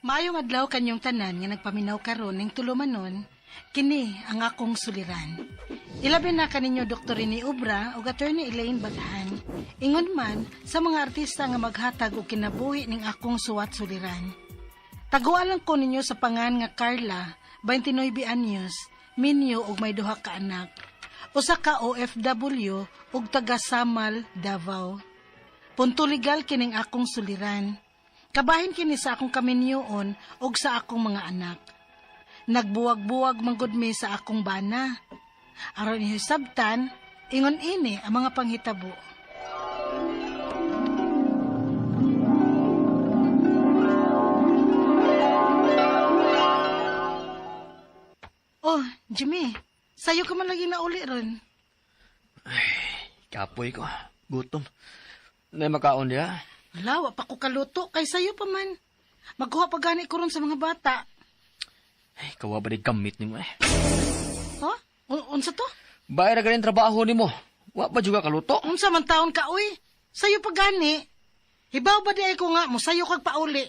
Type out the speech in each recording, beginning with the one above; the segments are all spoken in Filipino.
Maayong adlaw kanyong tanan nga nagpaminaw karon ning tulumanon, kini ang akong suliran. Ilabi na kaninyo Dr. Rini Ubra ug Attorney Elaine Batahan. Ingon man sa mga artista nga maghatag og kinabuhi ning akong suwat suliran. Tagualan ko ninyo sa pangan nga Carla, 29 anyos, minyo ug may duha ka anak. Usa ka OFW ug taga Samal, Davao. Punto legal kining akong suliran. Kabahin kini sa akong kaminyoon ug sa akong mga anak. Nagbuwag-buwag manggod mi sa akong bana. Aron iyo'y sabtan, ingon ini ang mga panghitabo. Oh, Jimmy, sayo ka man lagi na uli ron. Ay, kapoy ko. Gutom. Nay makaon diya. Wala, pa ko kaluto, kay sayo pa man. Magkuha pa gani ko ron sa mga bata. Ay, kawa ba di gamit ni mo eh. Ha? Unsa to? Bayar na galing trabaho ni mo. Wa pa juga kaluto. Unsa man taon ka, uy? Sayo pa gani. Hibaw ba di ay ko nga mo, sayo kag pauli.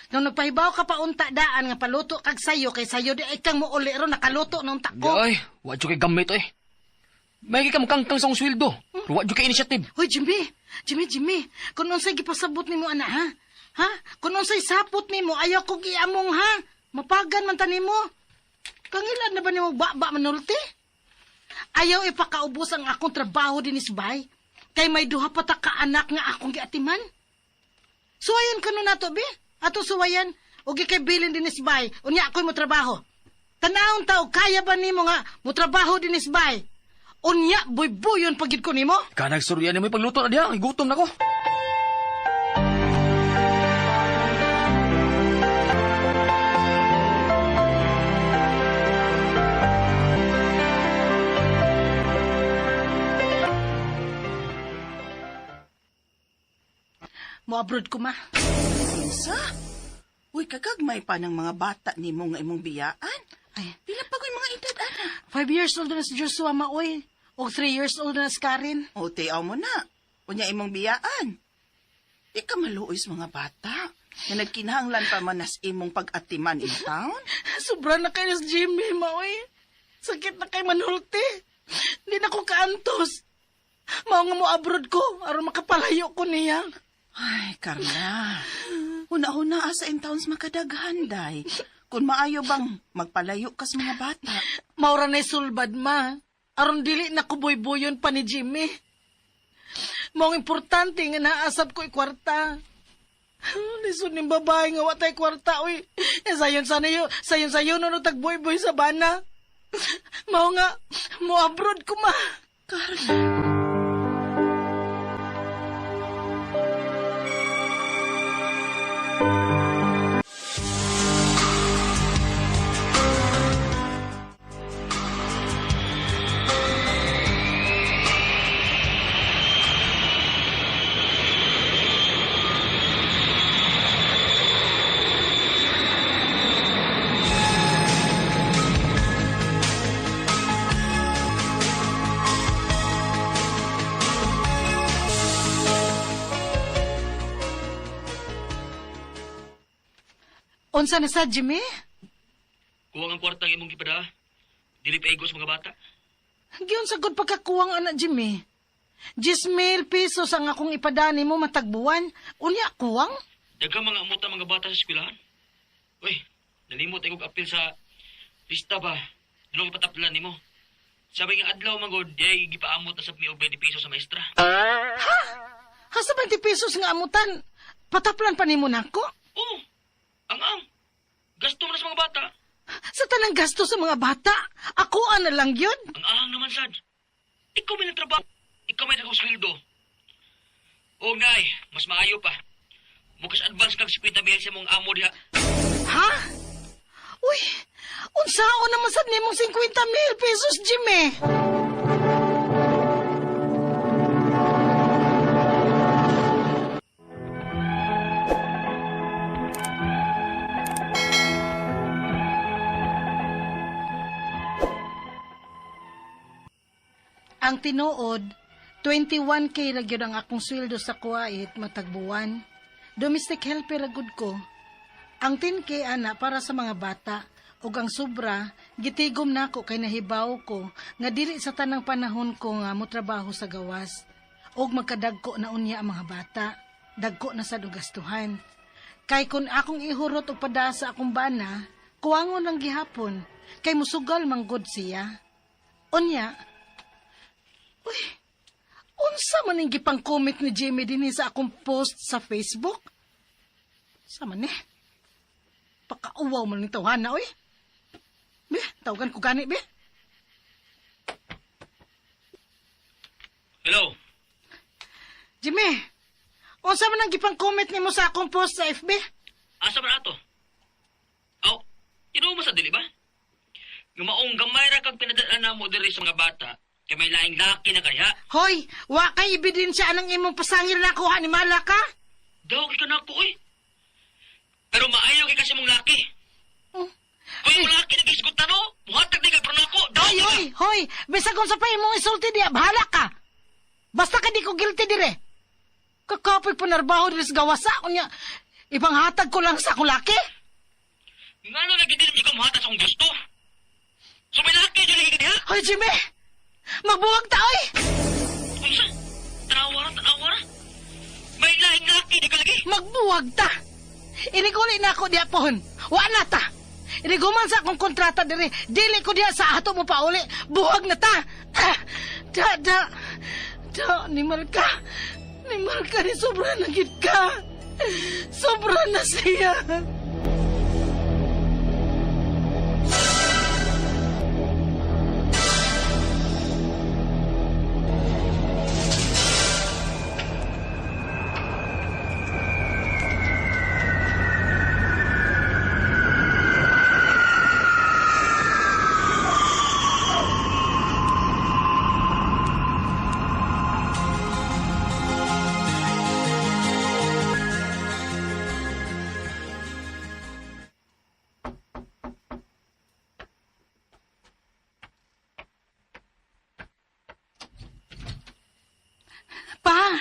Nung nagpahibaw ka pa unta daan nga paluto kag sayo, kay sayo di ay kang mo uli ron nakaluto nung tako. Ay, wa juga gamit eh. May ka makangkang sa akong sweldo. Wa juga initiative. Hoy, Jimmy, kung unsay gipasabot nimo ana, ha? Ha? Kung unsay sapot nimo, ayaw ko giamong, ha? Mapagan man ta nimo. Kangilan na ba nimo baba manulti? Ayaw ipakaubos ang akong trabaho dinis bay. Kay may duha pa ta ka anak nga akong giatiman. Suwayan ka no nato, be? Ato suwayan, o gikay bilin dinis bay, unya ako'y mo trabaho. Tanahon tao, kaya ba nimo nga mo trabaho dinis bay? Unya, buy-buyon pagid ko nimo? Kanag surya ni mo pagluto na diha. Gutom na ko. Mo-abroad ko, ma. Sa? Uy, kagagmay pa ng mga bata ni mo nga imong biyaan. Ay, Pila pa ko'y mga edad, ana? 5 years old na si Joshua, ma, oy. O 3 years old na si Karen. O, tiyaw mo na. Unya imong biyaan. Di ka maluoy sa mga bata. Na nagkinahanglan pa man nas imong pag-atiman in town. Sobra na kayo si Jimmy, ma, oy. Sakit na kay manulti. Hindi na ko kaantos. Mao nga mo-abroad ko, aron makapalayo ko niya. Ay, Carla. Una-una asa in towns makadaghan, day. Kung maayo bang magpalayo ka sa mga bata. Maura na'y sulbad, ma. Aron dili na kuboy-buyon pa ni Jimmy. Maong importante nga naasap ko'y kwarta. Lisod ng babae nga watay kwarta, uy. Sayon sayo no tagboy-boy sa bana. Mao nga, mo abroad ko, ma. Carla. Unsa na sa Jimmy? Kuwang ang kwartang imong gipada. Dili pa igos mga bata. Giyon sagod pagkakuwang anak Jimmy. 10,000 pesos ang akong ipadani mo matagbuwan. Unya kuwang? Daghang mga amuta mga bata sa eskwelahan. Uy, nalimot ay kong apil sa lista ba? Dulong ipataplan nimo. Sabi nga adlaw manggod, di ay gipaamot na sa mi og 20 pesos sa maestra. Hasta 20 pesos nga amutan. Pataplan pa nimo nako? Oo, ang gasto mo na sa mga bata. Sa tanang gasto sa mga bata, ako na lang yun. Ang ahang naman, Sad. Ikaw may nagtrabaho. Ikaw may nagkakasweldo. O, Nay, mas maayo pa. Mukas advance kang 50 mil sa mong amo diha. Ha? Uy, unsao naman sad nimong 50,000 pesos, Jimmy? Ang tinuod, 21K ra gyud ang akong sweldo sa Kuwait matag buwan. Domestic helper ra gud ko. Ang 10K ana para sa mga bata ug ang sobra gitigom nako kay nahibaw ko nga dili sa tanang panahon ko nga motrabaho sa gawas ug magkadagko na unya ang mga bata. Dagko na sad og gastuhan. Kay kun akong ihurot og pada sa akong bana, kuwangon lang gihapon kay musugal manggod siya. Unya, uy, unsa man ning gipang-comment ni Jimmy dinhi sa akong post sa Facebook? Sa man eh? Pakauwaw man ning tawhana, oy. Be, tawagan ko gani, be. Hello? Jimmy, unsa man ang gipang-comment nimo sa akong post sa FB? Asa man ato? Aw, inuwa mo sa dili ba? Yung maong gamay ra kag pinadaan na mo diri sa mga bata, kay may laing laki na kaya. Hoy, wa kay ebidensya anang imong pasangil na kuha ni Malaka? Dawag ka na ako, oy. Pero maayo kay kasi mong laki. Oh. Kung yung laki nag-isgutan no, muhatag di ka pero nako. Hoy, bisag kung sa pa imong isulti diya, bahala ka. Basta ka di ko guilty dire. Kakapoy panarbaho dire sa gawasa, kunya, ipanghatag ko lang sa akong laki. Ngano lagi din ikaw muhatag sa akong gusto? So may laki dyan lagi ka diha? Hoy, Jimmy, magbuwag ta, oy. Unsa? Tanawara. May lahing laki di ka lagi. Magbuwag ta. Iniguli na ako diya pohon. Wa na ta. Iniguman sa akong kontrata dire. Dili ko diya sa ato mo pauli. Buwag na ta. Ni Marka. Ni Marka ni sobra na gid ka. Sobra na siya. Pa,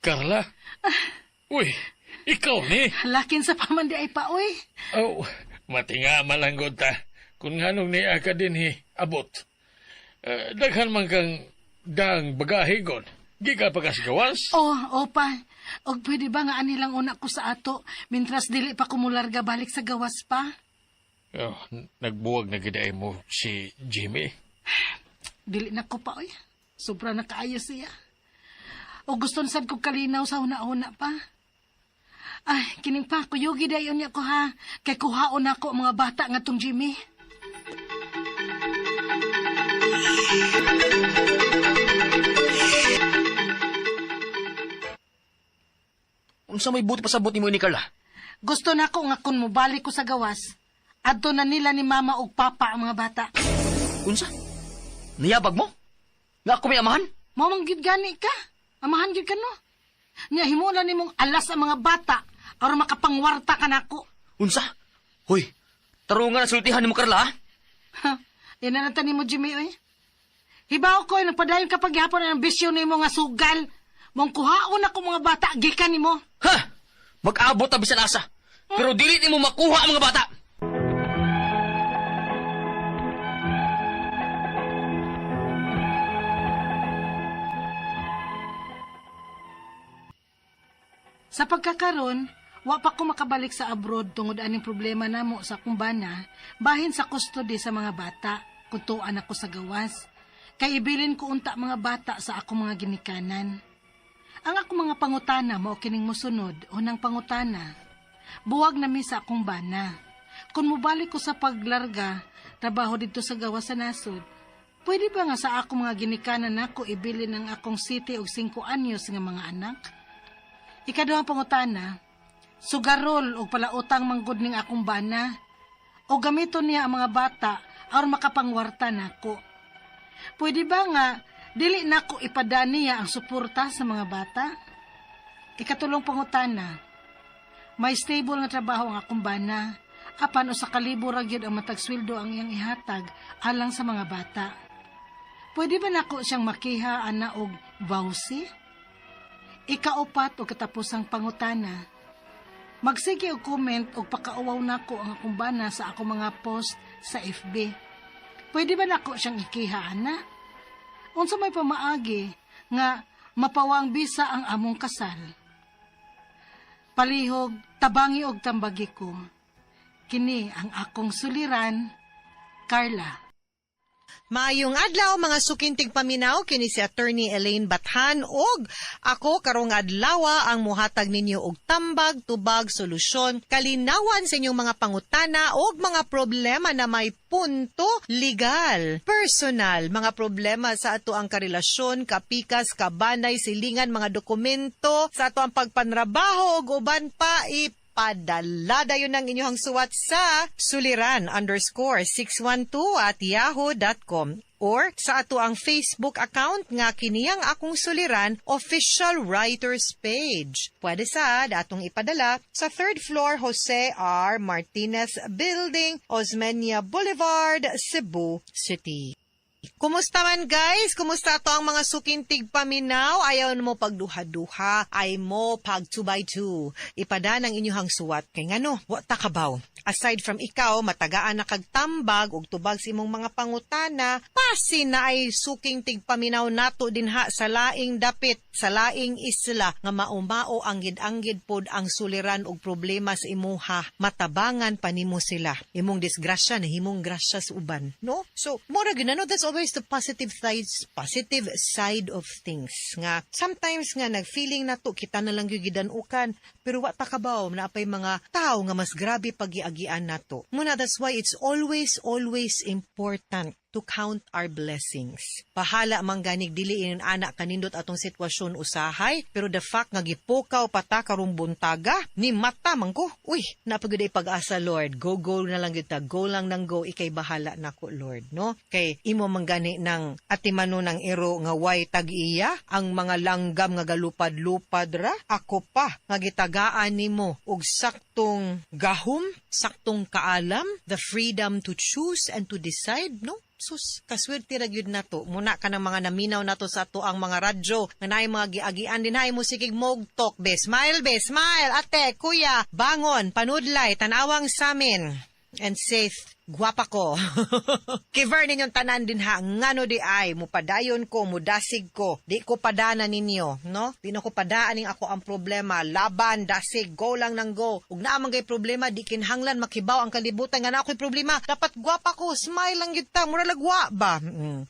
Carla? Uy, ikaw ni. lakin sa pamandi ay pa, oy. Oh, matinga malanggod ta. Kung nganong ni ka din abot. Daghan man kang dang bagahigon. Di ka pagasgawas? Pa. Og pwede ba nga anilang una ko sa ato, mintras dili pa kumularga balik sa gawas pa? Oh, nagbuwag na giday mo si Jimmy. Dili na ko pa, oy. Sobra na kaayo siya. O gusto sad ko kalinaw sa una-una pa. Ay, kining pa, kuyugi dayon niya ko ha. Kay kuhaon ako mga bata nga tong Jimmy. Unsa may buti pasabot ni mo ni Carla? Gusto na ko nga kung mubalik ko sa gawas, adto na nila ni mama ug papa ang mga bata. Unsa? Niyabag mo? Nga ako may amahan? Mamang gid gani ka. Amahan gid ka no. Nya himulan nimong alas ang mga bata aron makapangwarta ka nako. Unsa? Hoy, tarungan ang sultihan ni mo Carla, ha? Ha, yan na natan mo Jimmy oy. Hibaw ko nagpadayon kapag gihapon ang bisyo nimo nga sugal. Mong kuhaon ako mga bata gikan nimo. Ha? Mag-abot ta bisan asa. Pero dili nimo makuha ang mga bata. Sa pagkakaron, wa pa ko makabalik sa abroad tungod aning problema namo sa akong bana, bahin sa custody sa mga bata, kutuan ako sa gawas. Kay ibilin ko unta mga bata sa akong mga ginikanan. Ang akong mga pangutana mao kining mosunod, unang pangutana. Buwag na mi sa akong bana. Kung mubalik ko sa paglarga, trabaho dito sa gawas sa nasod, pwede ba nga sa akong mga ginikanan nako ibilin ang akong city og 5 anyos nga mga anak? Ikaduhang pangutana, sugarol o palautang manggod ning akong bana o gamiton niya ang mga bata aron makapangwarta nako. Pwede ba nga dili nako ipadani niya ang suporta sa mga bata? Ikatulong pangutana, may stable nga trabaho ang akong bana apan o sa kalibo ra gyud ang matag sweldo ang iyang ihatag alang sa mga bata. Pwede ba nako siyang makiha ana og vouchy? Ikaupat o katapusang pangutana. Magsige og comment o pakauwaw nako ang akong bana sa akong mga post sa FB. Pwede ba nako siyang ikiha, ana? Unsa may pamaagi nga mapawang bisa ang among kasal? Palihog, tabangi og tambagi ko. Kini ang akong suliran, Carla. Maayong adlaw mga sukintig paminaw kini si Attorney Elaine Bathan og ako karong adlaw ang muhatag ninyo og tambag, tubag, solusyon, kalinawan sa inyong mga pangutana og mga problema na may punto legal, personal, mga problema sa ato ang karelasyon, kapikas, kabanay, silingan, mga dokumento, sa ato ang pagpanrabaho og uban pa padala dayon ang inyong suwat sa suliran_612@yahoo.com or sa ato ang Facebook account nga kiniyang akong suliran official writers page. Pwede sa atong ipadala sa 3rd floor Jose R. Martinez Building, Osmeña Boulevard, Cebu City. Kumusta man guys? Kumusta to ang mga sukintig paminaw? Ayaw mo pagduha-duha, ay mo pag 2x2. Ipada ng inyong suwat. Kay ngano, wata kabaw. Aside from ikaw, matagaan na kagtambag og tubag sa imong mga pangutana, pasin na ay suking tigpaminaw nato dinha sa laing dapit, sa laing isla, nga maumao ang gid-anggid pod ang suliran og problema sa imuha. Matabangan pa nimo sila. Imong disgrasya na himong grasya sa uban, no? So, mura gyud no, that's always the positive side of things. Nga sometimes nga nagfeeling nato kita na lang gyud gidanukan, pero wa ta kabaw na apay mga tao nga mas grabe pag-iagian nato. Muna that's why it's always important to count our blessings. Pahala man ganig dili anak kanindot atong sitwasyon usahay, pero the fact nga gipukaw pata karong buntaga, ni mata man ko. Uy, napagud ay pag-asa Lord. Go na lang kita. Go lang nang go, ikay bahala nako Lord, no? Kay imo man gani ng atimano ng ero nga way tag-iya, ang mga langgam nga galupad-lupad ra, ako pa nga gitagaan nimo og saktong gahom, saktong kaalam, the freedom to choose and to decide, no? Sus, kaswerte ra gyud nato. Muna ka ng mga naminaw nato sa ato ang mga radyo nga naay mga giagian din hay mo sikig mogtok. Smile, ate, kuya, bangon, panudlay, tanawang samin, and safe. Gwapa ko. Kiver ninyong tanan din ha. Ngano di ay, mupadayon ko, mudasig ko. Di ko padana ninyo, no? Di na ko padaaning ako ang problema. Laban, dasig, go lang nang go. Ug naamang gay problema, di kinhanglan makibaw ang kalibutan. Nga na ako'y problema. Dapat gwapa ko, smile lang yun ta. Mura lagwa ba?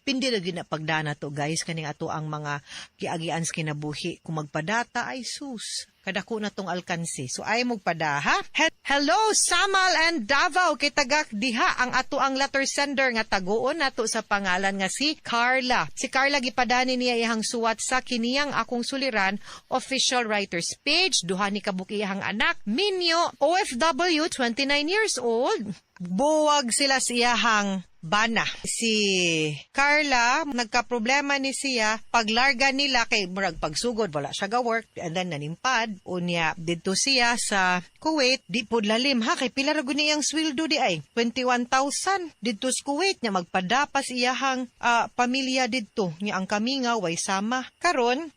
Pindi na gina pagdana to, guys. Kaning ato ang mga kiagian sa kinabuhi. Kung magpadata ay sus. Kadako na tong alkansi. So ay magpada ha? Hello Samal and Davao kay tagak diha ang ato ang letter sender nga taguon nato sa pangalan nga si Carla. Si Carla gipadani niya iyang suwat sa kiniyang akong suliran official writers page. Duha ni kabuk iyang anak Minyo, OFW, 29 years old. Buwag sila siyahang bana. Si Carla, nagka-problema ni siya, paglarga nila kay murag pagsugod, wala siya ga-work, and then nanimpad, unya, dito siya sa Kuwait, di po lalim ha, kay pila rago niyang sweldo di ay, 21,000, dito sa Kuwait, niya magpadapas iyahang pamilya dito, niya ang kami nga, way sama. Karon,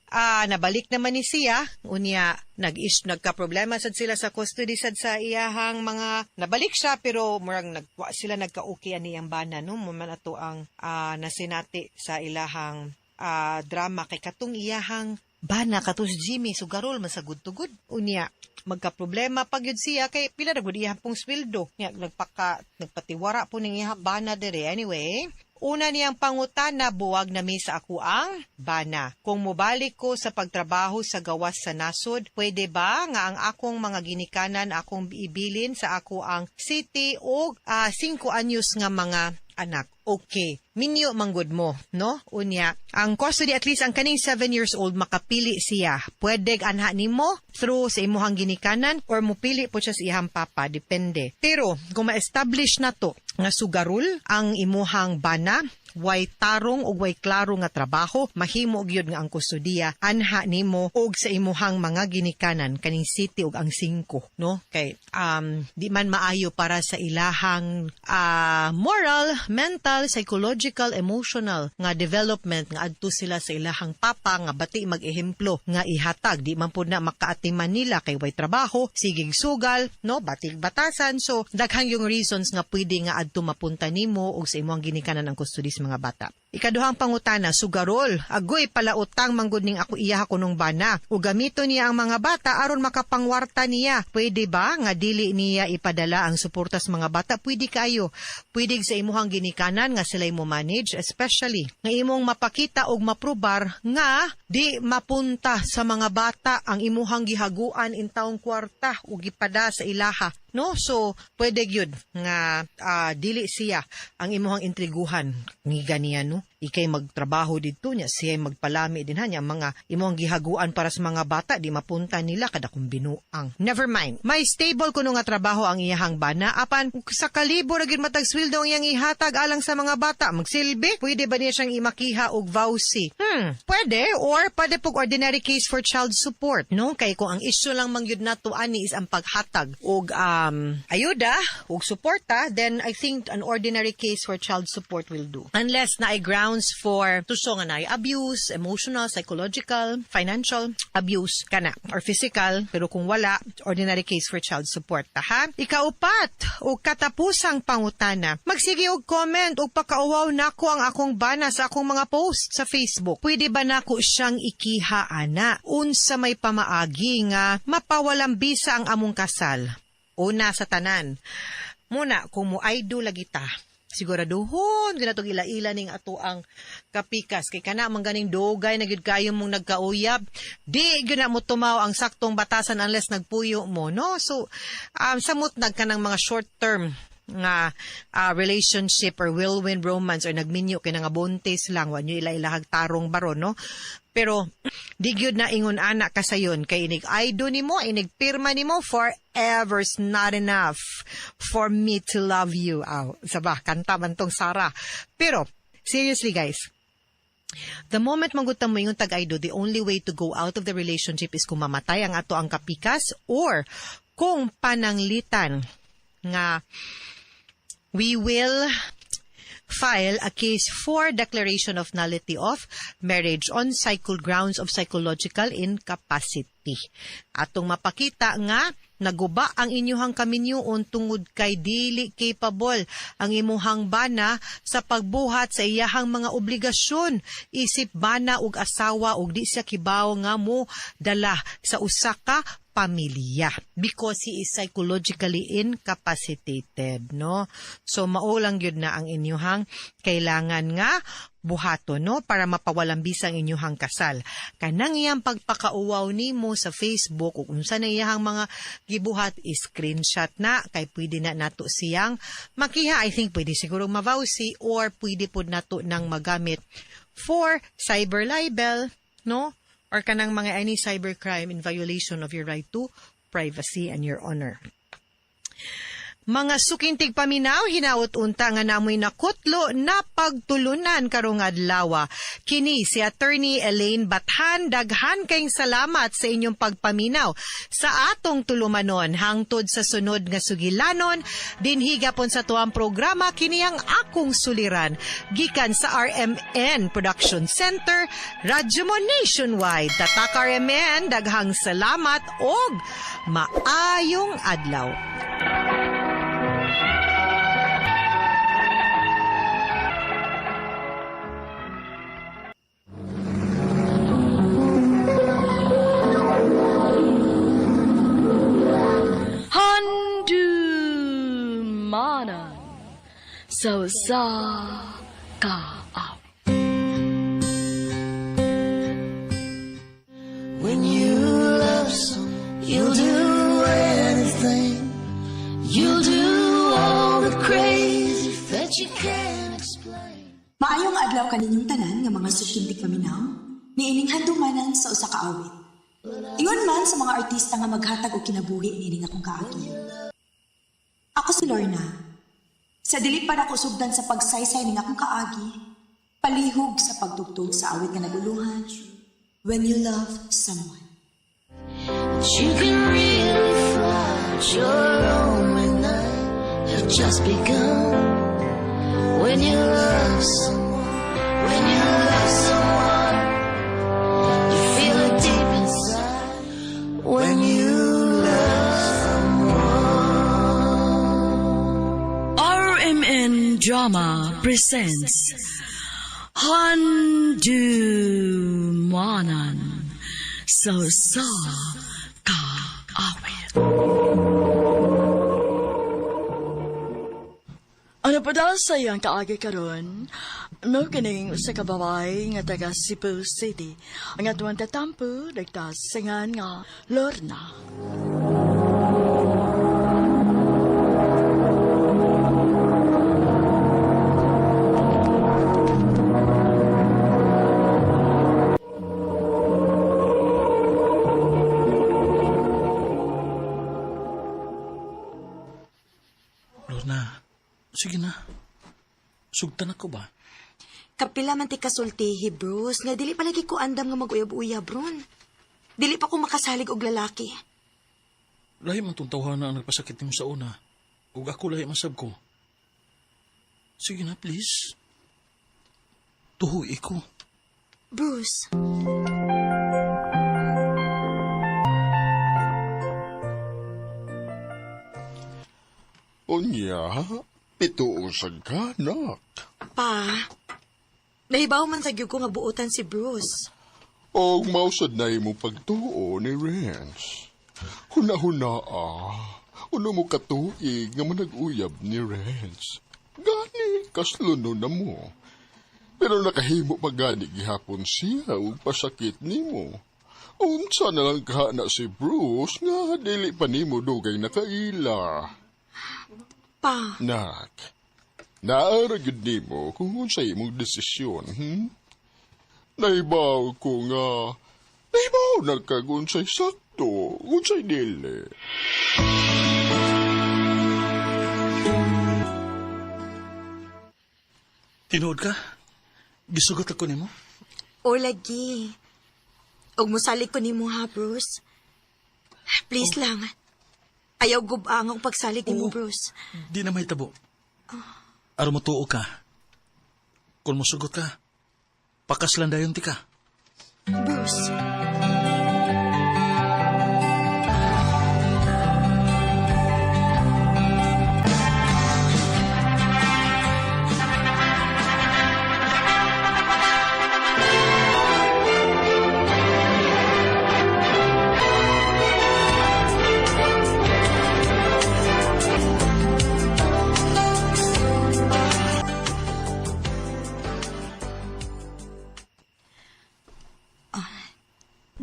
nabalik naman ni siya, unya, nagka-problema sad sila sa custody sad sa iyahang mga, nabalik siya, pero murag sila nagka-okay niyang bana, no? Maman ato ang nasinati sa ilahang drama kay katong iyahang bana katos Jimmy sugarol masagud-tugod. Unya magka-problema pag yun siya kay pila ra gud iyang pong sweldo. Nagpatiwara po ning iyang bana dire. Anyway, una niyang pangutana buwag na mi sa ako ang bana. Kung mobalik ko sa pagtrabaho sa gawas sa nasod, pwede ba nga ang akong mga ginikanan akong ibilin sa ako ang city o 5 anyos nga mga anak? Okay. Minyo manggod mo, no? Unya, ang custody at least ang kaning 7 years old makapili siya. Pwede anha nimo through sa imuhang ginikanan or mupili po siya sa iyang papa, depende. Pero kung ma-establish na to nga sugarul ang imuhang bana, way tarong ug way klaro nga trabaho, mahimo gyud nga ang kustudiya anha nimo og sa imuhang mga ginikanan kaning city ug ang 5, no? Kay di man maayo para sa ilahang moral, mental, psychological, emotional nga development nga adto sila sa ilahang papa nga bati mag-ehemplo nga ihatag. Di man pud na makaatiman nila kay way trabaho, sigig sugal, no? Batig batasan. So daghang yung reasons nga pwede nga adto mapunta nimo og sa imong ginikanan ang kustudi sa mga bata. Ikaduhang pangutana, sugarol. Agoy pala utang manggod ning ako iya kunong bana. O gamito niya ang mga bata aron makapangwarta niya. Pwede ba nga dili niya ipadala ang suporta sa mga bata? Pwede kayo. Pwede sa imuhang ginikanan nga sila'y mo manage, especially nga imong mapakita og maprobar nga di mapunta sa mga bata ang imuhang gihaguan in taong kwarta o gipada sa ilaha. No? So, pwede gyud nga dili siya ang imuhang intriguhan ni ganiya, no? Ikay magtrabaho dito niya, siya magpalami din niya mga imuhang gihaguan para sa mga bata, di mapunta nila kada kung binuang. Never mind. May stable kuno nga trabaho ang iyahang bana, apan sa kalibo ra gyud matag sweldo ang iyang ihatag alang sa mga bata, magsilbi? Pwede ba niya siyang imakiha og vouchy? Pwede, or pwede pog ordinary case for child support, no? Kay kung ang issue lang man gyud nato ani is ang paghatag og ayuda og suporta, then I think an ordinary case for child support will do. Unless na grounds for tuso nga na abuse, emotional, psychological, financial abuse kana or physical, pero kung wala, ordinary case for child support ta, ha? Ikaupat o katapusang pangutana, magsige og comment o pakauwaw nako ang akong bana sa akong mga post sa Facebook. Pwede ba nako siyang ikiha ana? Unsa may pamaagi nga mapawalang bisa ang among kasal? Una sa tanan. Muna, kung mo idol lagi ta, siguraduhon ginatog ila-ila ning ato ang kapikas kay kana man ganing dugay na gyud kayo mong nagkauyab, di gyud na mo tumaw ang saktong batasan unless nagpuyo mo, no? So samot nagkanang mga short term nga relationship or whirlwind romance or nagminyo kay nga buntis lang wa nyo ila-ilahag tarong baron, no? Pero di gyud na ingon ana kasayon kay inig idol nimo, inig pirma nimo forever's not enough for me to love you. Sabah kanta man tong Sara. Pero seriously guys, the moment magutam mo yung tag-idol, the only way to go out of the relationship is kung mamatay ang ato ang kapikas or kung pananglitan nga we will file a case for declaration of nullity of marriage on grounds of psychological incapacity. Atong mapakita nga naguba ang inyuhang kaminyuon tungod kay dili capable ang imuhang bana sa pagbuhat sa iyahang mga obligasyon. Isip bana ug asawa ug di siya kibaw nga mo dala sa usa ka pamilya because he is psychologically incapacitated, no? So mao lang gyud na ang inyuhang kailangan nga buhaton, no, para mapawalang bisa ang inyuhang kasal. Kanang iyang pagpakauwaw nimo sa Facebook ug unsa na iyang mga gibuhat, screenshot na kay pwede na nato siyang makiha. I think pwede siguro mavowsy or pwede pud nato nang magamit for cyber libel, no? Or kanang mga any cybercrime in violation of your right to privacy and your honor. Mga sukintig paminaw, hinaot unta nga namoy nakutlo na pagtulunan karong adlaw. Kini si Attorney Elaine Bathan, daghan kayong salamat sa inyong pagpaminaw sa atong tulumanon hangtod sa sunod nga sugilanon. Dinhi gapon sa tuang programa kini ang akong suliran gikan sa RMN Production Center, Radyo Mo Nationwide. Tatak RMN, daghang salamat og maayong adlaw. Mana so sa ka out. When you love someone, you'll do anything. You'll do all the crazy that you can't explain. Maayong adlaw kaninyong tanan nga mga sukintig paminaw, niining handumanan sa usa ka awit. Ingon man sa mga artista nga maghatag og kinabuhi niining akong kaagi. Ako si Lorna. Sa dili pa na ko sugdan sa pagsaysay ning akong kaagi, Palihog sa pagtugtog sa awit nga naguluhan, When You Love Someone. You can really fly, your own midnight have just begun. When you love someone, when you love someone, you feel it deep inside. When you love someone. RMN Drama presents Handumanan Sa Kaawit. Ano pa daw sayang kaagi karon? No kining sa kababay nga taga Cebu City. Ang atuang tatampo, nagtasingan nga Lorna. Lorna, sige na. Sugtan ako ba? Kapila man ti kasultihi, Bruce, nga dili palagi ko andam nga mag-uyab-uyab, ron. Dili pa ko makasalig og lalaki. Lahi man tong tawhana ang nagpasakit mo sa una. Ug ako lahi masab ko. Sige na, please. Tuhoy ko. Bruce, Unya, pituusag ka, nak. pa, nahibaw man sa gyud ko nga buotan si Bruce. O mausad na mo pagtuo ni Renz. Huna-huna uno mo katuig nga manag-uyab ni Renz. Gani, kasluno na mo. Pero nakahimo pa gani gihapon siya ug pasakit nimo. Unsa na lang kahana si Bruce nga dili pa nimo dugay nakaila. Pa, Nak, naara gyud nimo kung unsay imong desisyon, Naibaw ko nga, naibaw na kag unsay sakto, unsay dili. Tinuod ka? Gisugot ako nimo? o lagi. Og mosalig ko nimo ha, Bruce. Please lang. Ayaw gubang ang pagsalig nimo, Bruce. Di na may tabo. Aro mo tuo ka. Kung mosugot ka, pakaslan dayon ti ka. Bruce.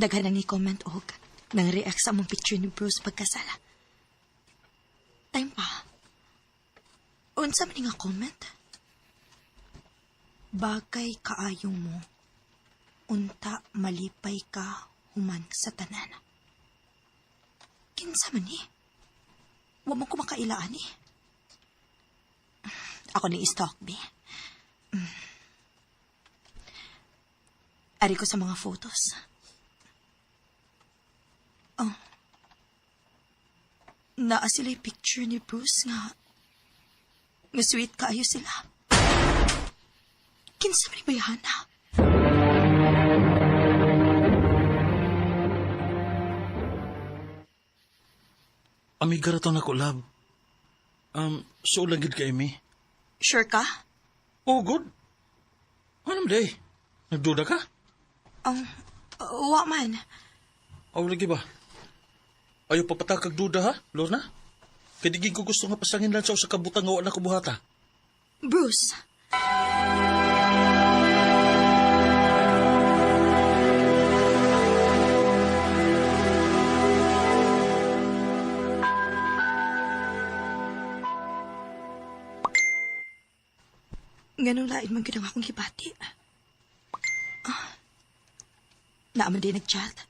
Daghan ang i-comment og nang react sa among picture ni Bruce pagkasala. Time pa. Unsa man nga comment? Bagay kaayong mo. Unta malipay ka human sa tanan. Kinsa man ni? Wa mo ko makailaan ni. Ako ni stalk me. Ari ko sa mga photos. Oh. Naa sila'y picture ni Bruce nga sweet kaayo sila. Kinsa man bayhana? Amiga raton ako, love. So lagid ka, Amy. Sure ka? Oh, good. Anong day? Nagduda ka? Wa man. Aw, lagi ba? Ayaw papatakag duda, ha, Lorna? Kadigin ko gusto nga pasangin lang sa kabutang nga wala ko buhata. Bruce. Ganun lain man gina akong hibati. Naaman din nag-chat.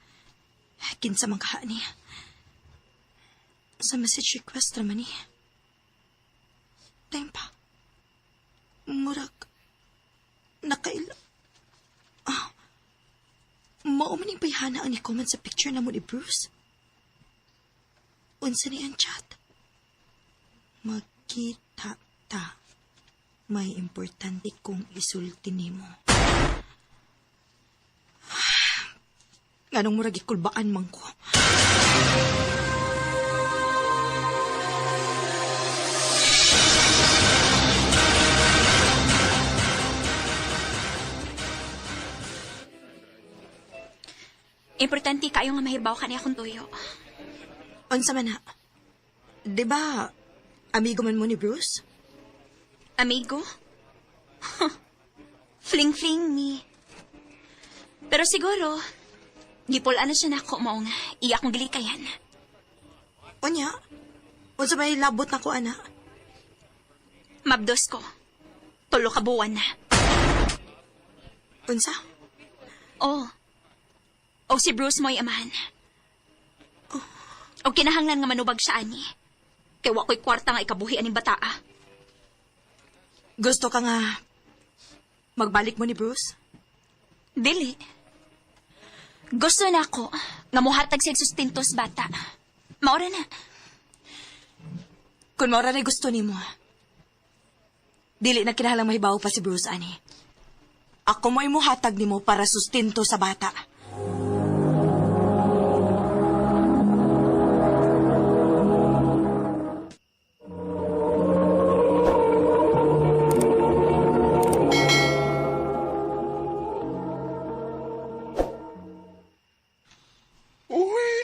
Kinsa man kaha niya. Sa message request naman niya. Time pa. Murag. Nakaila. Mao man yung bayhana ang ni-comment sa picture na mo ni Bruce. Unsa ni ang chat? Magkita ta. May importante kong isulti nimo. Nganong murag ikulbaan man ko. Importante kayo nga mahibaw ka niya akong tuyo. Unsa man na? Di ba, amigo man mo ni Bruce? Amigo? Fling-fling ni. Pero siguro, gipulaan na siya na ako maong iya akong gilikayan. Unya? Unsa may labot na ko, ana? Mabdos ko. Tulo ka buwan na. Unsa? Oh. O si Bruce mo'y amahan. O kinahanglan nga manubag siya ani. Kaya wako'y kwarta nga ikabuhi aning bataa. Gusto ka nga magbalik mo ni Bruce? Dili. Gusto na ako nga muhatag siya sustintos bata. Maura na. Kung maura na gusto ni mo, dili na kinahanglang mahibaw pa si Bruce, ani. Ako mo'y muhatag ni mo para sustinto sa bata.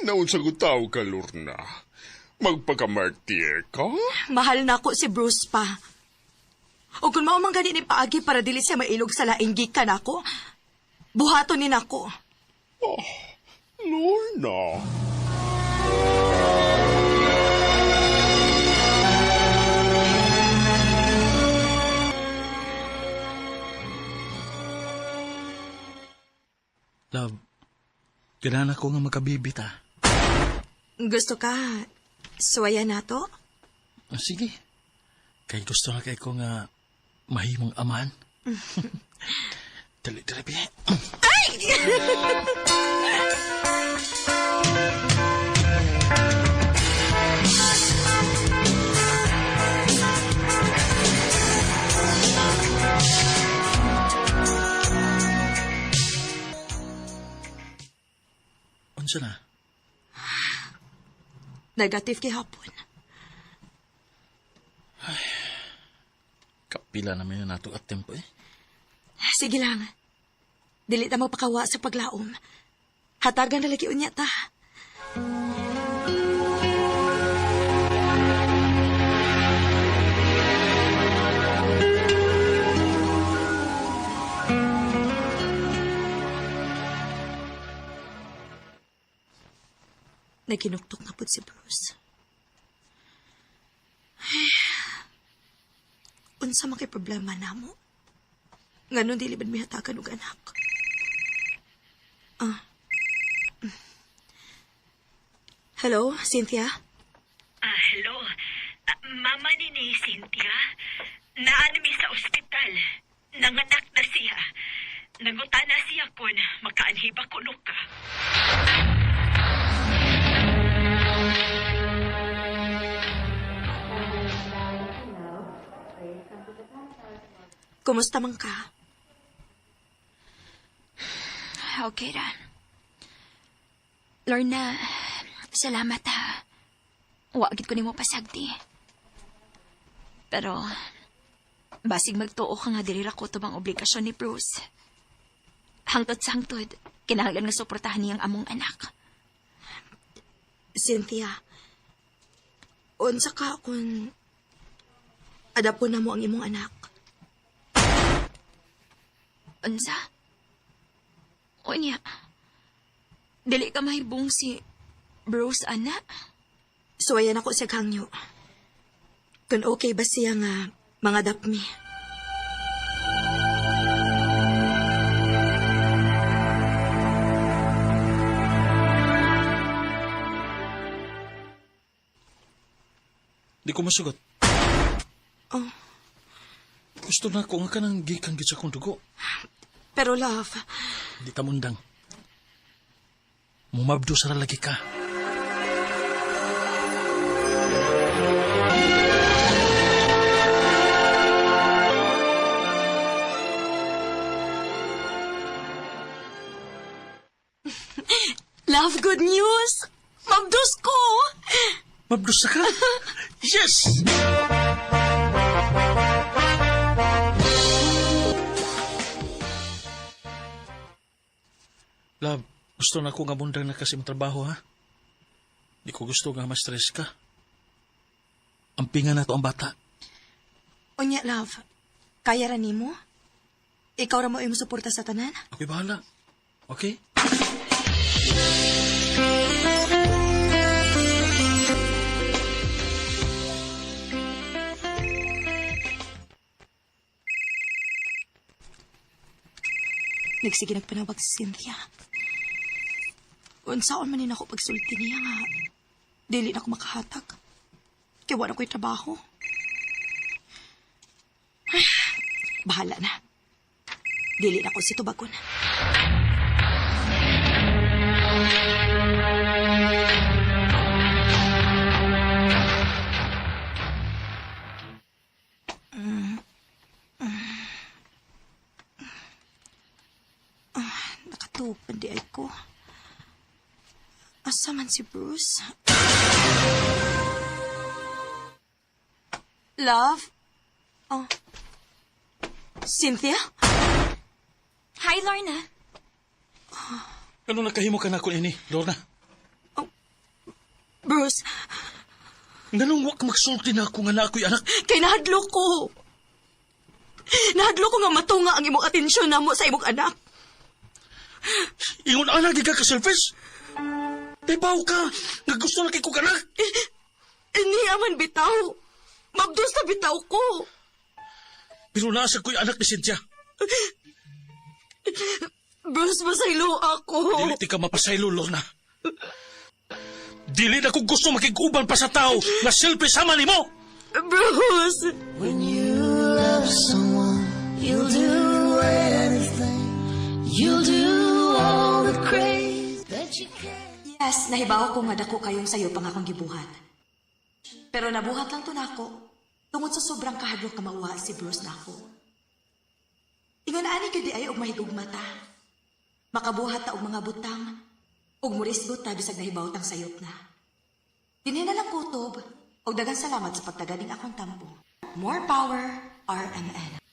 Naun sa gutaw ka, Lorna. Magpakamartier ka? Mahal na ako si Bruce pa. O kung maumang gani ni paagi para dili siya mailog sa laing gikan ako, buhaton ni nako. Oh, Lorna. Love, kailangan ako nga magkabibit ha. Gusto ka, suwaya na to? Sige. Kay gusto na kay ko nga mahimong aman. Dali, bi. Ay! Unsa na? Negative kihapon. Kapila naman yun nato at tempo eh. Sige lang. Dili ta mo pakawa sa paglaom. Hatagan na lagi unya ta. Naginuktok na po si Bruce. Unsa man kay problema namo? Nganon dili bad mihatagan og anak. Hello, Cynthia? Hello. Mama ni Cynthia. Naanami sa ospital. Nanganak na siya. Nangutana siya kung makaanhi ba kuno ka. Kumusta man ka? Okay ra. Lorna, salamat ha. Wagit ko nimo pasagdi. Pero, basig magtuo ka nga dili ra ko tubang obligasyon ni Bruce. Hangtod sa hangtod, kinahanglan nga suportahan niyang among anak. Cynthia, unsa ka kung adapon na mo ang imong anak? Unsa? Unya, dili ka mahibong si Bruce, anak? Suwayan ako siya hangyo. Kung okay ba siya nga mga dapmi? Di ko masugot. Oh. Gusto na ko nga ka nang gikan gid sa kong dugo. Pero love, Di ta mundang. Mumabdo sa lalaki ka. love, good news! Mabdos ko! Mabdos na ka? Yes! Love, gusto na ko nga mundang na kasi trabaho, ha? Di ko gusto nga ma-stress ka. Ampingan na to ang bata. Unya, love, kaya ra nimo? Ikaw ra mo imo suporta sa tanan? Ako'y bahala. Okay? Nagsige nagpanawag si Cynthia. Unsaon man ako pagsulti niya nga. Dili na ako makahatag. Kaya wala ko'y trabaho. Bahala na. Dili na ko si Tubagon. Nakatupan di ay ko. Asa man si Bruce? Love? Oh. Cynthia? Hi, Lorna. Ano nakahimo ka na ko ini, Lorna? Bruce? Ganong wak magsulti na ako nga na ako'y anak? Kay nahadlo ko. Nahadlo ko nga matunga ang imong atensyon na mo sa imong anak. Ingon anak di ka ka-selfish? Tibaw ka, nga gusto na kay kong anak. Ini aman bitaw. Mabdos na bitaw ko. Pero nasa ko'y anak ni Cynthia. Bruce, masaylo ako. Dili ti ka mapasaylo, Lorna. Dili na kung gusto makiguban pa sa tao na selfish sama ni mo. Bruce! When you love someone, you'll do anything. You'll do all the crazy that you can. Yes, nahibaw ko nga dako kayong sayo pang akong gibuhat. Pero nabuhat lang to nako. Tungod sa sobrang kahadlok ka mauwa si Bruce nako. Ingon ani gyud di ay og mahigugma ta. Makabuhat ta og mga butang og murisgot ta bisag nahibaw tang sayop na. Dinhi na lang kutob og daghang salamat sa pagtaganing akong tampo. More power, RMN.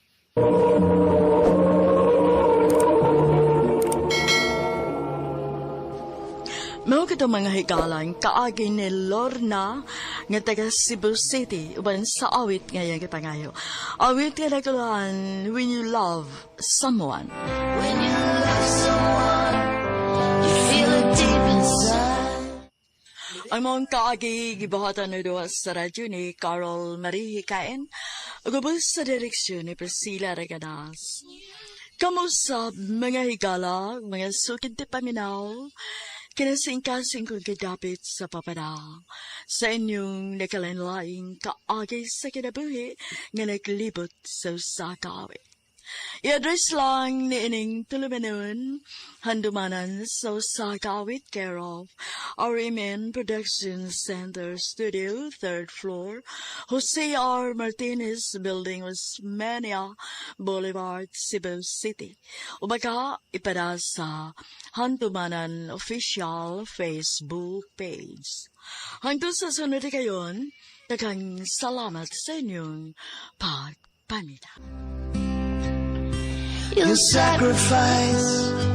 Mao kita mga higalan kaagi ni Lorna nga taga Cebu City uban sa awit ngayon kipangayo. Awit nga nagkulan When You Love Someone. When you love someone, you feel it deep inside. Ang mga kaagi gibahatan na doon sa radyo ni Carol Marie Hikain ugabos sa direksyon ni Priscilla Regadas. Kamusta mga higala, mga sukid ti paminaw, kinasing-kasing kong kadapit sa papada sa inyong nakalanlaing kaagay sa kinabuhi nga naglibot sa usakawit. I-address lang ni ining tulumanon, handumanan sa usakawit care of RMN Production Center Studio, 3rd floor, Jose R. Martinez Building, Osmeña Boulevard, Cebu City. Ubaga, ipada sa Handumanan Official Facebook page. Hangtod sa sunod kayon, daghang salamat sa inyong pagpamita. You'll sacrifice